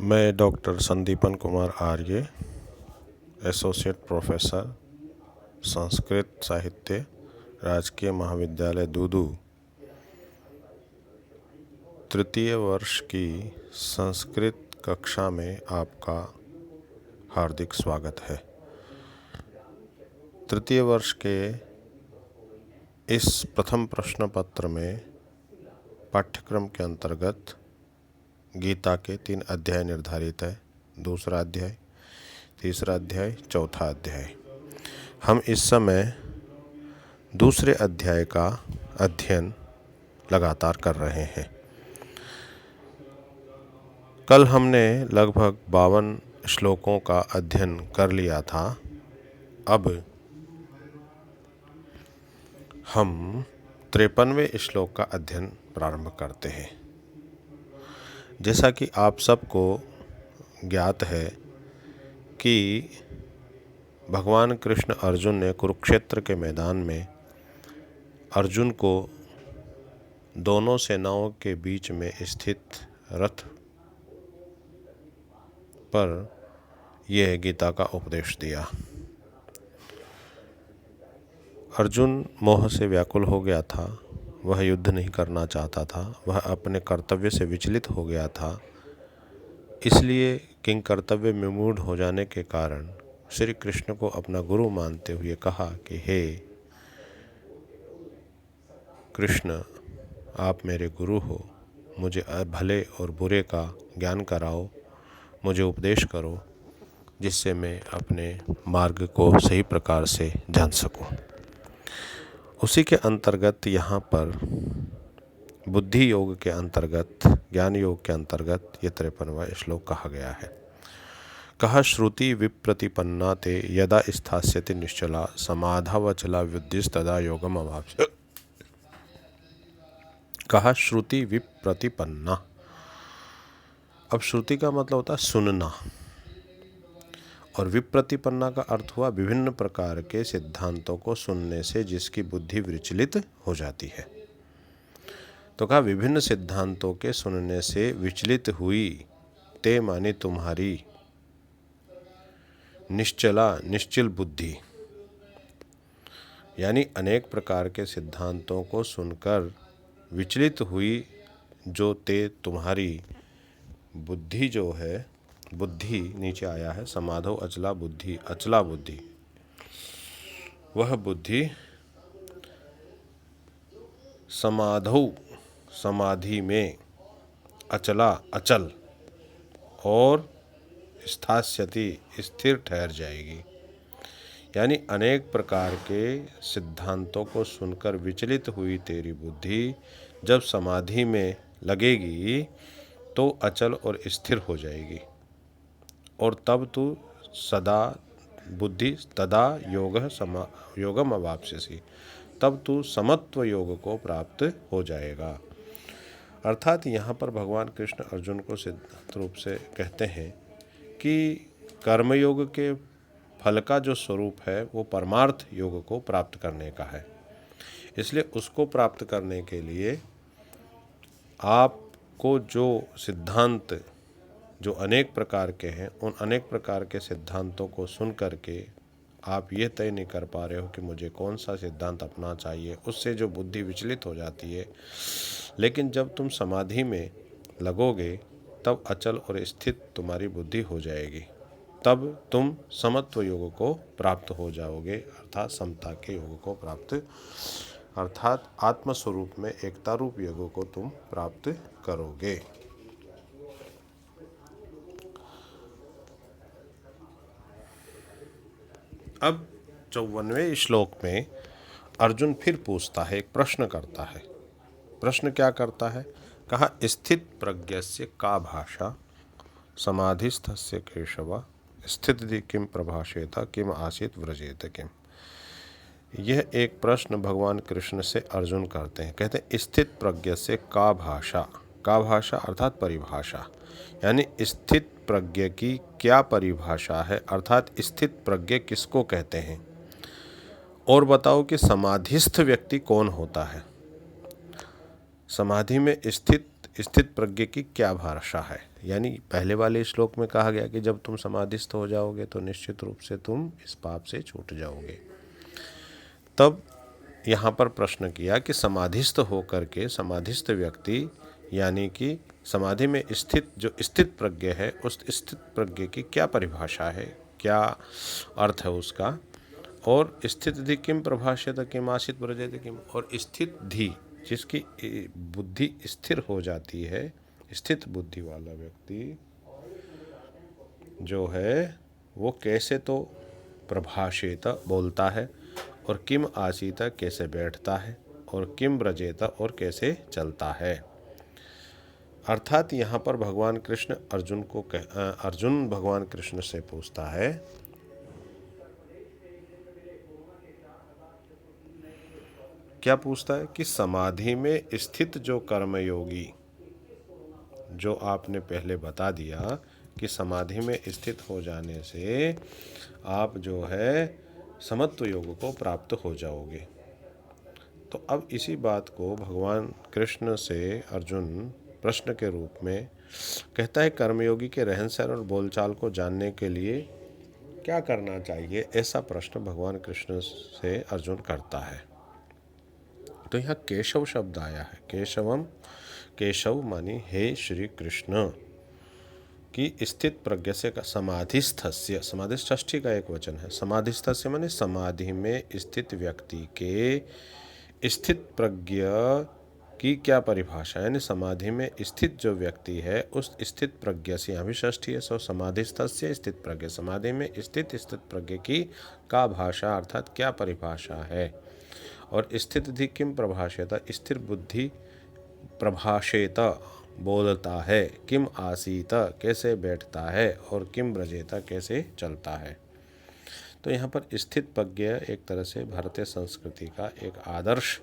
मैं डॉक्टर संदीपन कुमार आर्य, associate professor Sanskrit साहित्य, राजकीय महाविद्यालय दूदू, तृतीय वर्ष की संस्कृत कक्षा में आपका हार्दिक स्वागत है। तृतीय वर्ष के इस प्रथम प्रश्न पत्र में पाठ्यक्रम के अंतर्गत गीता के 3 अध्याय निर्धारित है। दूसरा अध्याय, तीसरा अध्याय, चौथा अध्याय। हम इस समय दूसरे अध्याय का अध्ययन लगातार कर रहे हैं। कल हमने लगभग 52 श्लोकों का अध्ययन कर लिया था। अब हम 53वें श्लोक का अध्ययन प्रारंभ करते हैं। जैसा कि आप सबको ज्ञात है कि भगवान कृष्ण अर्जुन ने कुरुक्षेत्र के मैदान में अर्जुन को दोनों सेनाओं के बीच में स्थित रथ पर यह गीता का उपदेश दिया। अर्जुन मोह से व्याकुल हो गया था। वह युद्ध नहीं करना चाहता था। वह अपने कर्तव्य से विचलित हो गया था। इसलिए किंग कर्तव्य में मूढ़ हो जाने के कारण श्री कृष्ण को अपना गुरु मानते हुए कहा कि हे कृष्ण, आप मेरे गुरु हो, मुझे भले और बुरे का ज्ञान कराओ, मुझे उपदेश करो, जिससे मैं अपने मार्ग को सही प्रकार से जान सकूं। उसी के अंतर्गत यहाँ पर बुद्धि योग के अंतर्गत, ज्ञान योग के अंतर्गत ये 53वां श्लोक कहा गया है। कहा श्रुति विप्रतिपन्ना ते यदा स्थास्यति निश्चला समाधावचला विद्युस्तदा योगम अवाप्स्य। कहा श्रुति विप्रतिपन्ना। अब श्रुति का मतलब होता है सुनना, और विप्रतिपन्ना का अर्थ हुआ विभिन्न प्रकार के सिद्धांतों को सुनने से जिसकी बुद्धि विचलित हो जाती है। तो कहा विभिन्न सिद्धांतों के सुनने से विचलित हुई ते मानी तुम्हारी निश्चल बुद्धि, यानी अनेक प्रकार के सिद्धांतों को सुनकर विचलित हुई जो ते तुम्हारी बुद्धि जो है, बुद्धि नीचे आया है समाधो अचला बुद्धि, अचला बुद्धि, वह बुद्धि समाधो समाधि में, अचला अचल, और स्थास्यति स्थिर ठहर जाएगी। यानी अनेक प्रकार के सिद्धांतों को सुनकर विचलित हुई तेरी बुद्धि जब समाधि में लगेगी तो अचल और स्थिर हो जाएगी, और तब तू सदा बुद्धि तदा योगम अवाप्स्यसि, तब तू समत्व योग को प्राप्त हो जाएगा। अर्थात यहाँ पर भगवान कृष्ण अर्जुन को सिद्धांत रूप से कहते हैं कि कर्मयोग के फल का जो स्वरूप है वो परमार्थ योग को प्राप्त करने का है। इसलिए उसको प्राप्त करने के लिए आपको जो सिद्धांत जो अनेक प्रकार के हैं, उन अनेक प्रकार के सिद्धांतों को सुन करके आप ये तय नहीं कर पा रहे हो कि मुझे कौन सा सिद्धांत अपना चाहिए, उससे जो बुद्धि विचलित हो जाती है। लेकिन जब तुम समाधि में लगोगे तब अचल और स्थित तुम्हारी बुद्धि हो जाएगी, तब तुम समत्व योग को प्राप्त हो जाओगे, अर्थात समता के योग को प्राप्त, अर्थात आत्मस्वरूप में एकता रूप योग को तुम प्राप्त करोगे। अब 54वें श्लोक में अर्जुन फिर पूछता है, एक प्रश्न करता है। प्रश्न क्या करता है? कहा स्थित प्रज्ञस्य का भाषा समाधिस्थस्य केशव स्थिति किम प्रभाषेत किम आसीत व्रजेत किम। यह एक प्रश्न भगवान कृष्ण से अर्जुन करते हैं। कहते हैं स्थित प्रज्ञ से का भाषा, का भाषा अर्थात परिभाषा, यानी स्थित प्रज्ञ की क्या परिभाषा है, अर्थात स्थित प्रज्ञ किसको कहते हैं, और बताओ कि समाधिस्थ व्यक्ति कौन होता है। समाधि में स्थित स्थित प्रज्ञ की क्या भाषा है। यानी पहले वाले श्लोक में कहा गया कि जब तुम समाधिस्थ हो जाओगे तो निश्चित रूप से तुम इस पाप से छूट जाओगे। तब यहाँ पर प्रश्न किया कि समाधिस्थ होकर के समाधिस्थ व्यक्ति यानी कि समाधि में स्थित जो स्थित प्रज्ञ है, उस स्थित प्रज्ञ की क्या परिभाषा है, क्या अर्थ है उसका। और स्थित धि किम प्रभाष्यत किम आसित व्रजेत किम, और स्थित धि जिसकी बुद्धि स्थिर हो जाती है, स्थित बुद्धि वाला व्यक्ति जो है वो कैसे तो प्रभाषेत बोलता है, और किम आसीत कैसे बैठता है, और किम व्रजेत और कैसे चलता है। अर्थात यहाँ पर भगवान कृष्ण अर्जुन भगवान कृष्ण से पूछता है क्या पूछता है कि समाधि में स्थित जो कर्मयोगी, जो आपने पहले बता दिया कि समाधि में स्थित हो जाने से आप जो है समत्व योग को प्राप्त हो जाओगे। तो अब इसी बात को भगवान कृष्ण से अर्जुन प्रश्न के रूप में कहता है, कर्मयोगी के रहन सहन और बोलचाल को जानने के लिए क्या करना चाहिए, ऐसा प्रश्न भगवान कृष्ण से अर्जुन करता है। तो यहाँ केशव शब्द आया है। केशवम, केशव मानी हे श्री कृष्ण की स्थित प्रज्ञ से समाधिस्थस्य, समाधिस्थ षष्ठी का एक वचन है। समाधिस्थस्य माने समाधि में स्थित व्यक्ति के स्थित प्रज्ञ की क्या परिभाषा है, यानी समाधि में स्थित जो व्यक्ति है उस स्थित प्रज्ञ से, यहाँ भी षष्ठी है, सो समाधिस्थस्य स्थित प्रज्ञ, समाधि में स्थित प्रज्ञ की का भाषा अर्थात क्या परिभाषा है। और स्थित धि किम प्रभाषेत, स्थिर बुद्धि प्रभाषेत बोलता है, किम आसीत कैसे बैठता है, और किम व्रजेत कैसे चलता है। तो यहाँ पर स्थित प्रज्ञ एक तरह से भारतीय संस्कृति का एक आदर्श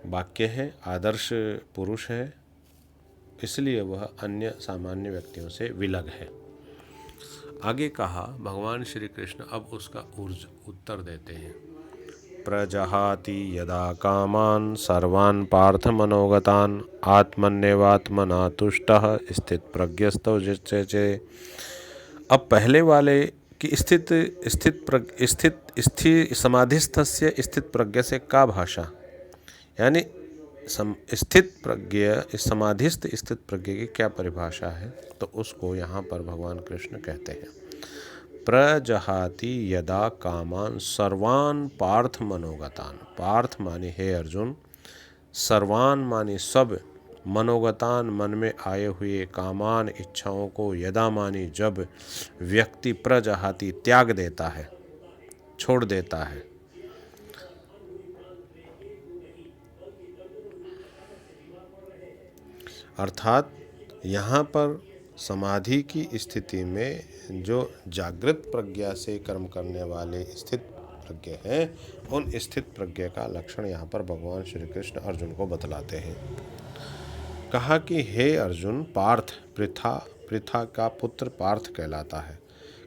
वाक्य है, आदर्श पुरुष है, इसलिए वह अन्य सामान्य व्यक्तियों से विलग है। आगे कहा भगवान श्री कृष्ण अब उसका उत्तर देते हैं। प्रजहाति यदा कामान् सर्वान् पार्थ मनोगतान् आत्मन्येवात्मना तुष्टः स्थित प्रज्ञस्तौ जिच्यते। अब पहले वाले कि स्थित समाधिस्थस्य स्थित प्रज्ञ से का भाषा, यानी स्थित प्रज्ञ समाधिस्थ स्थित प्रज्ञ की क्या परिभाषा है, तो उसको यहाँ पर भगवान कृष्ण कहते हैं प्रजहाति यदा कामान सर्वान पार्थ मनोगतान। पार्थ माने हे अर्जुन, सर्वान माने सब, मनोगतान मन में आए हुए, कामान इच्छाओं को, यदा माने जब, व्यक्ति प्रजहाति त्याग देता है, छोड़ देता है। अर्थात यहाँ पर समाधि की स्थिति में जो जागृत प्रज्ञा से कर्म करने वाले स्थित प्रज्ञ हैं, उन स्थित प्रज्ञ का लक्षण यहाँ पर भगवान श्री कृष्ण अर्जुन को बतलाते हैं। कहा कि हे अर्जुन, पार्थ पृथा का पुत्र पार्थ कहलाता है।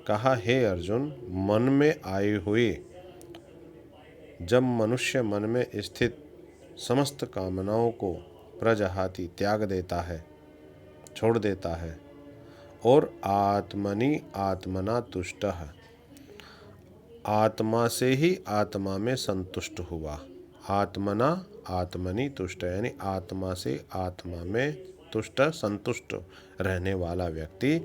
कहा हे अर्जुन, मन में आए हुए, जब मनुष्य मन में स्थित समस्त कामनाओं को प्रजहाति त्याग देता है, छोड़ देता है, और आत्मनि आत्मना तुष्ट है, आत्मा से ही आत्मा में संतुष्ट हुआ। आत्मना आत्मनि तुष्ट, यानी आत्मा से आत्मा में तुष्ट संतुष्ट रहने वाला व्यक्ति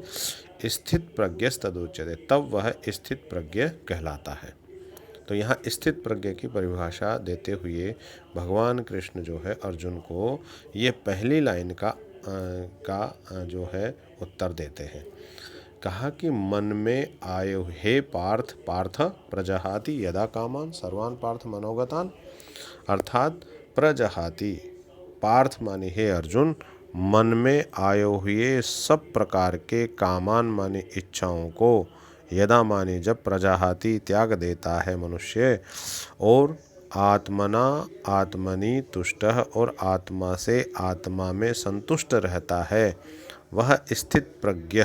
स्थित प्रज्ञ तदुच्यते, तब वह स्थित प्रज्ञ कहलाता है। तो यहाँ स्थित प्रज्ञ की परिभाषा देते हुए भगवान कृष्ण जो है अर्जुन को ये पहली लाइन का जो है उत्तर देते हैं। कहा कि मन में आए हे पार्थ, पार्थ प्रजहाति यदा कामान सर्वान पार्थ मनोगतान। अर्थात प्रजहाति, पार्थ माने हे अर्जुन, मन में आए हुए सब प्रकार के कामान माने इच्छाओं को, यदा माने जब, प्रजहाति त्याग देता है मनुष्य, और आत्मना आत्मनि तुष्टः और आत्मा से आत्मा में संतुष्ट रहता है, वह स्थित प्रज्ञ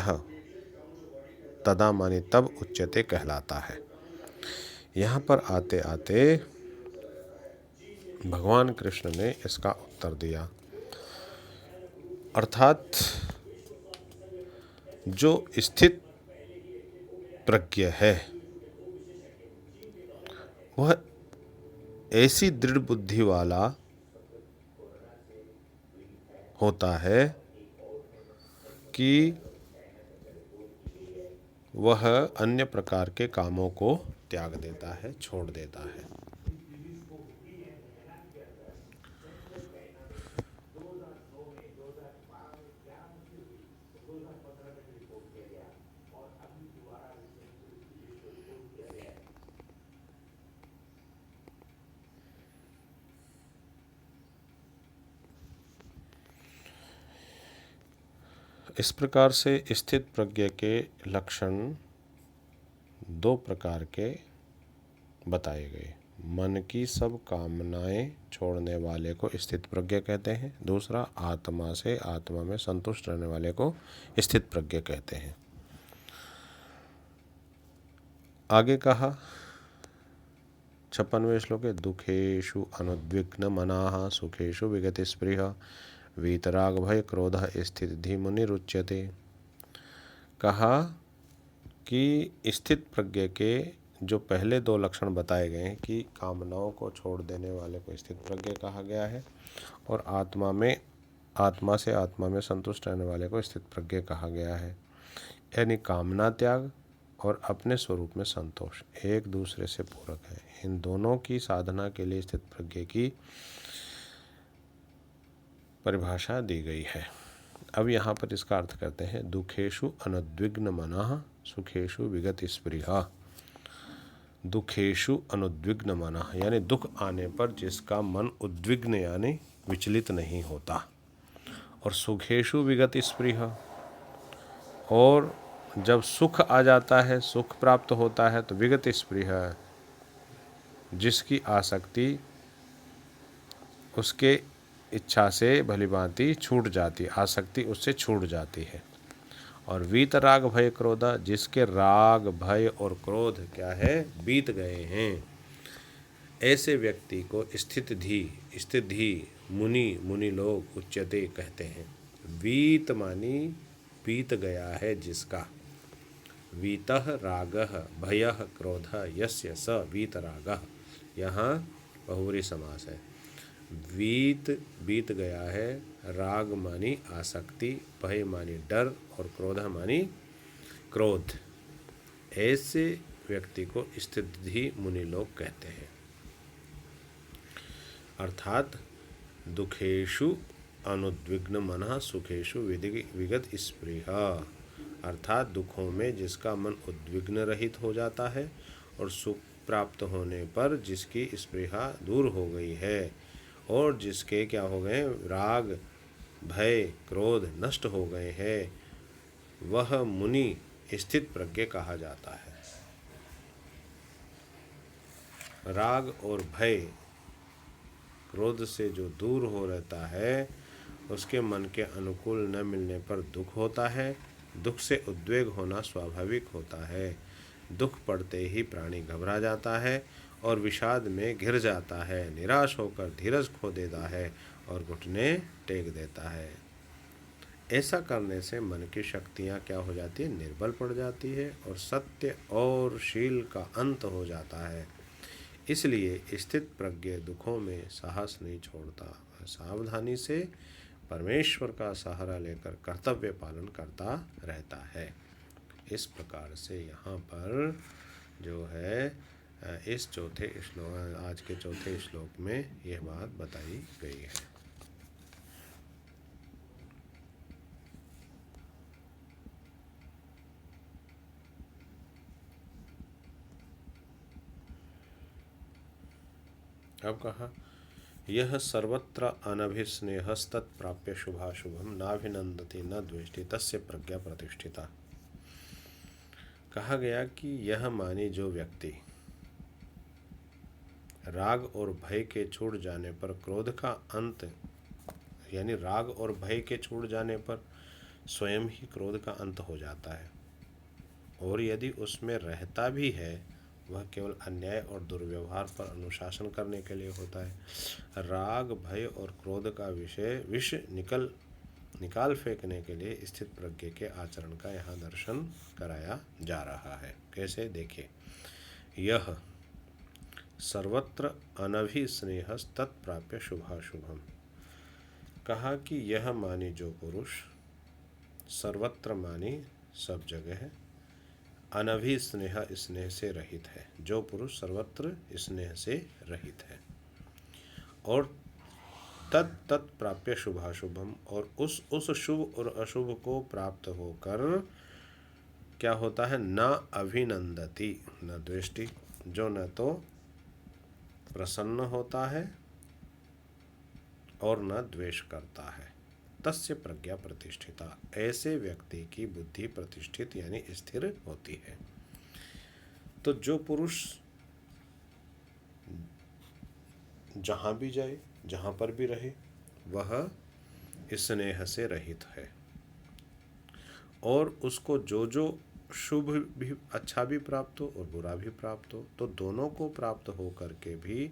तदा माने तब उच्यते कहलाता है। यहाँ पर आते आते भगवान कृष्ण ने इसका उत्तर दिया अर्थात जो स्थित प्रज्ञ है वह ऐसी दृढ़ बुद्धि वाला होता है कि वह अन्य प्रकार के कामों को त्याग देता है, छोड़ देता है। इस प्रकार से स्थित प्रज्ञ के लक्षण दो प्रकार के बताए गए। मन की सब कामनाएं छोड़ने वाले को स्थित प्रज्ञ कहते हैं। दूसरा, आत्मा से आत्मा में संतुष्ट रहने वाले को स्थित प्रज्ञ कहते हैं। आगे कहा 56वें श्लोक है, दुखेषु अनुद्विग्न मनाः सुखेषु विगत स्पृह वीतराग भय क्रोध स्थिति मुनिरुच्यते। कहा कि स्थित प्रज्ञ के जो पहले दो लक्षण बताए गए हैं कि कामनाओं को छोड़ देने वाले को स्थित प्रज्ञ कहा गया है और आत्मा से आत्मा में संतुष्ट रहने वाले को स्थित प्रज्ञ कहा गया है। यानी कामना त्याग और अपने स्वरूप में संतोष एक दूसरे से पूरक है। इन दोनों की साधना के लिए स्थित प्रज्ञ की परिभाषा दी गई है। अब यहाँ पर इसका अर्थ करते हैं, दुखेषु अनुद्विग्न मनः सुखेषु विगत स्पृहा। दुखेषु अनुद्विग्न मनः यानी दुख आने पर जिसका मन उद्विग्न यानी विचलित नहीं होता, और सुखेषु विगत स्पृहा, और जब सुख आ जाता है, सुख प्राप्त होता है तो विगत स्पृहा, जिसकी आसक्ति उसके इच्छा से भलीभांति छूट जाती, आसक्ति उससे छूट जाती है। और वीतराग भय क्रोध, जिसके राग भय और क्रोध क्या है, बीत गए हैं, ऐसे व्यक्ति को स्थिति मुनि लोग उच्यते कहते हैं। वीत मानी बीत गया है जिसका, वीतः रागः भयः क्रोधः यस्य स वीतरागः। यहाँ बहुव्रीहि समास है। बीत गया है, राग मानी आसक्ति, भय मानी डर और क्रोध मानी क्रोध, ऐसे व्यक्ति को स्थिति मुनि लोग कहते हैं। अर्थात दुखेषु अनुद्विग्न मनः सुखेषु विगत स्पृहा, अर्थात दुखों में जिसका मन उद्विग्न रहित हो जाता है और सुख प्राप्त होने पर जिसकी स्पृहा दूर हो गई है और जिसके क्या हो गए, राग भय क्रोध नष्ट हो गए हैं, वह मुनि स्थित प्रज्ञ कहा जाता है। राग और भय क्रोध से जो दूर हो रहता है उसके मन के अनुकूल न मिलने पर दुख होता है। दुख से उद्वेग होना स्वाभाविक होता है। दुख पड़ते ही प्राणी घबरा जाता है और विषाद में घिर जाता है, निराश होकर धीरज खो देता है और घुटने टेक देता है। ऐसा करने से मन की शक्तियाँ क्या हो जाती है, निर्बल पड़ जाती है और सत्य और शील का अंत हो जाता है। इसलिए स्थित प्रज्ञ दुखों में साहस नहीं छोड़ता, सावधानी से परमेश्वर का सहारा लेकर कर्तव्य पालन करता रहता है। इस प्रकार से यहाँ पर जो है इस चौथे श्लोक, आज के चौथे श्लोक में यह बात बताई गई है। अब कहा, यह सर्वत्र अनभिस्नेहस्तत्प्राप्य शुभाशुभम नाभिनंदति न द्वेष्टि तस्य प्रज्ञा प्रतिष्ठिता। कहा गया कि यह मानी जो व्यक्ति राग और भय के छूट जाने पर क्रोध का अंत, यानी राग और भय के छूट जाने पर स्वयं ही क्रोध का अंत हो जाता है, और यदि उसमें रहता भी है वह केवल अन्याय और दुर्व्यवहार पर अनुशासन करने के लिए होता है। राग भय और क्रोध का विष निकल निकाल फेंकने के लिए स्थित प्रज्ञ के आचरण का यहाँ दर्शन कराया जा रहा है। कैसे, देखिए, यह सर्वत्र अनभिस्नेह तत्प्राप्य शुभाशुभम। कहा कि यह मानी जो पुरुष, सर्वत्र मानी सब जगह, अनभिस्नेह स्नेह से रहित है। जो पुरुष सर्वत्र स्नेह से रहित है और तत् प्राप्य शुभाशुभम, और उस शुभ और अशुभ को प्राप्त होकर क्या होता है, न अभिनंदति न द्वेष्टि, जो न तो प्रसन्न होता है और न द्वेष करता है। तस्य प्रज्ञा प्रतिष्ठिता, ऐसे व्यक्ति की बुद्धि प्रतिष्ठित यानी स्थिर होती है। तो जो पुरुष जहाँ भी जाए, जहाँ पर भी रहे, वह स्नेह से रहित है और उसको जो जो शुभ भी, अच्छा भी प्राप्त हो और बुरा भी प्राप्त हो, तो दोनों को प्राप्त हो करके भी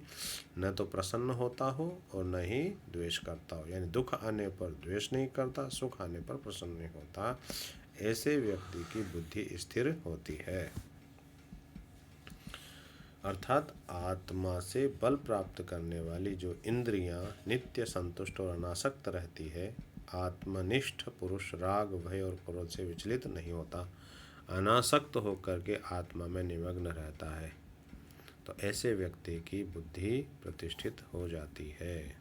न तो प्रसन्न होता हो और न ही द्वेष करता हो, यानी दुख आने पर द्वेष नहीं करता, सुख आने पर प्रसन्न नहीं होता। ऐसे व्यक्ति की बुद्धि स्थिर होती है। अर्थात आत्मा से बल प्राप्त करने वाली जो इंद्रियां नित्य संतुष्ट और अनासक्त रहती है, आत्मनिष्ठ पुरुष राग, भय और क्रोध से विचलित नहीं होता, अनासक्त होकर के आत्मा में निमग्न रहता है। तो ऐसे व्यक्ति की बुद्धि प्रतिष्ठित हो जाती है।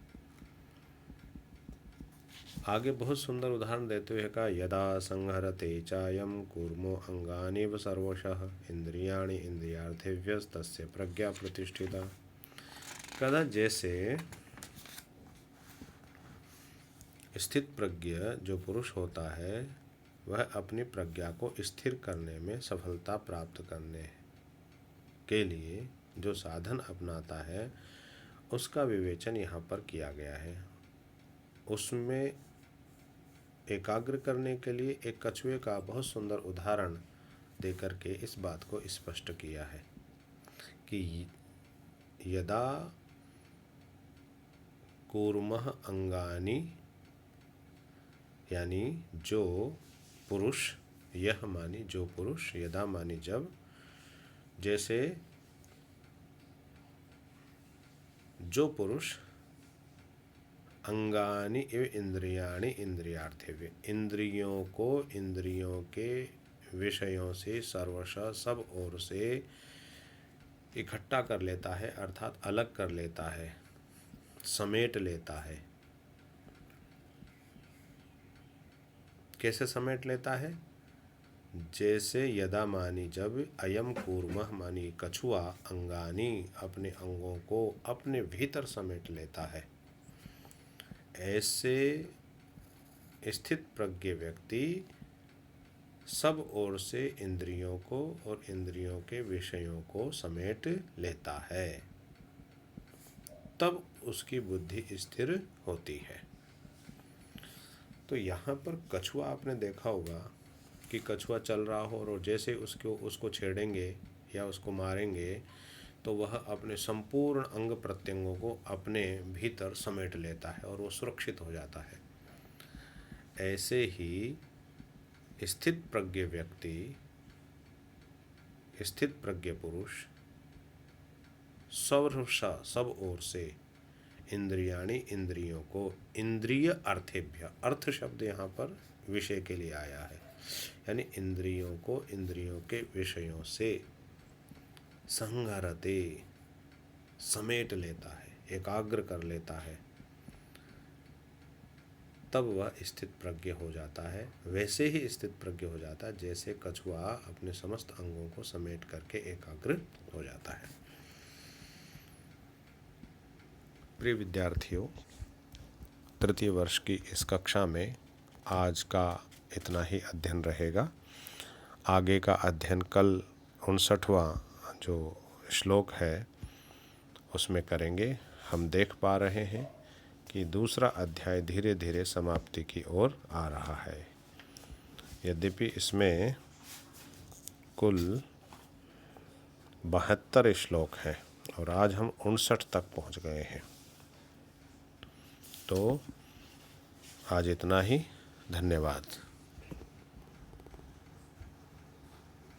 आगे बहुत सुंदर उदाहरण देते हुए कहा, यदा संहरते चायम कूर्मो अंगानिव सर्वशः इंद्रियाणि इंद्रियार्थेभ्यस्तस्य प्रज्ञा प्रतिष्ठिता। कदा जैसे स्थित प्रज्ञ जो पुरुष होता है, वह अपनी प्रज्ञा को स्थिर करने में सफलता प्राप्त करने के लिए जो साधन अपनाता है, उसका विवेचन यहाँ पर किया गया है। उसमें एकाग्र करने के लिए एक कछुए का बहुत सुंदर उदाहरण देकर के इस बात को स्पष्ट किया है कि यदा कूर्मः अंगानि, यानी जो पुरुष, यह मानी जो पुरुष, यदा मानी जब, जैसे जो पुरुष अंगानि एव इंद्रियाणि इंद्रियार्थेभ्य, इंद्रियों को इंद्रियों के विषयों से सर्वशः सब ओर से इकट्ठा कर लेता है, अर्थात अलग कर लेता है, समेट लेता है। कैसे समेट लेता है? जैसे यदा मानी जब, अयम कूर्मः मानी कछुआ, अंगानी अपने अंगों को अपने भीतर समेट लेता है। ऐसे स्थित प्रज्ञ व्यक्ति सब ओर से इंद्रियों को और इंद्रियों के विषयों को समेट लेता है, तब उसकी बुद्धि स्थिर होती है। तो यहाँ पर कछुआ आपने देखा होगा कि कछुआ चल रहा हो और जैसे उसको छेड़ेंगे या उसको मारेंगे तो वह अपने संपूर्ण अंग प्रत्यंगों को अपने भीतर समेट लेता है और वो सुरक्षित हो जाता है। ऐसे ही स्थित प्रज्ञ व्यक्ति, स्थित प्रज्ञ पुरुष सब ओर से इंद्रियाणि इंद्रियों को, इंद्रिय अर्थेभ्य, अर्थ शब्द यहाँ पर विषय के लिए आया है, यानी इंद्रियों को इंद्रियों के विषयों से संहरते, समेट लेता है, एकाग्र कर लेता है, तब वह स्थित प्रज्ञ हो जाता है। वैसे ही स्थित प्रज्ञ हो जाता है जैसे कछुआ अपने समस्त अंगों को समेट करके एकाग्र हो जाता है। प्रिय विद्यार्थियों, तृतीय वर्ष की इस कक्षा में आज का इतना ही अध्ययन रहेगा। आगे का अध्ययन कल 59वां जो श्लोक है उसमें करेंगे। हम देख पा रहे हैं कि दूसरा अध्याय धीरे धीरे समाप्ति की ओर आ रहा है। यद्यपि इसमें कुल 72 श्लोक हैं और आज हम 59 तक पहुंच गए हैं। तो आज इतना ही। धन्यवाद।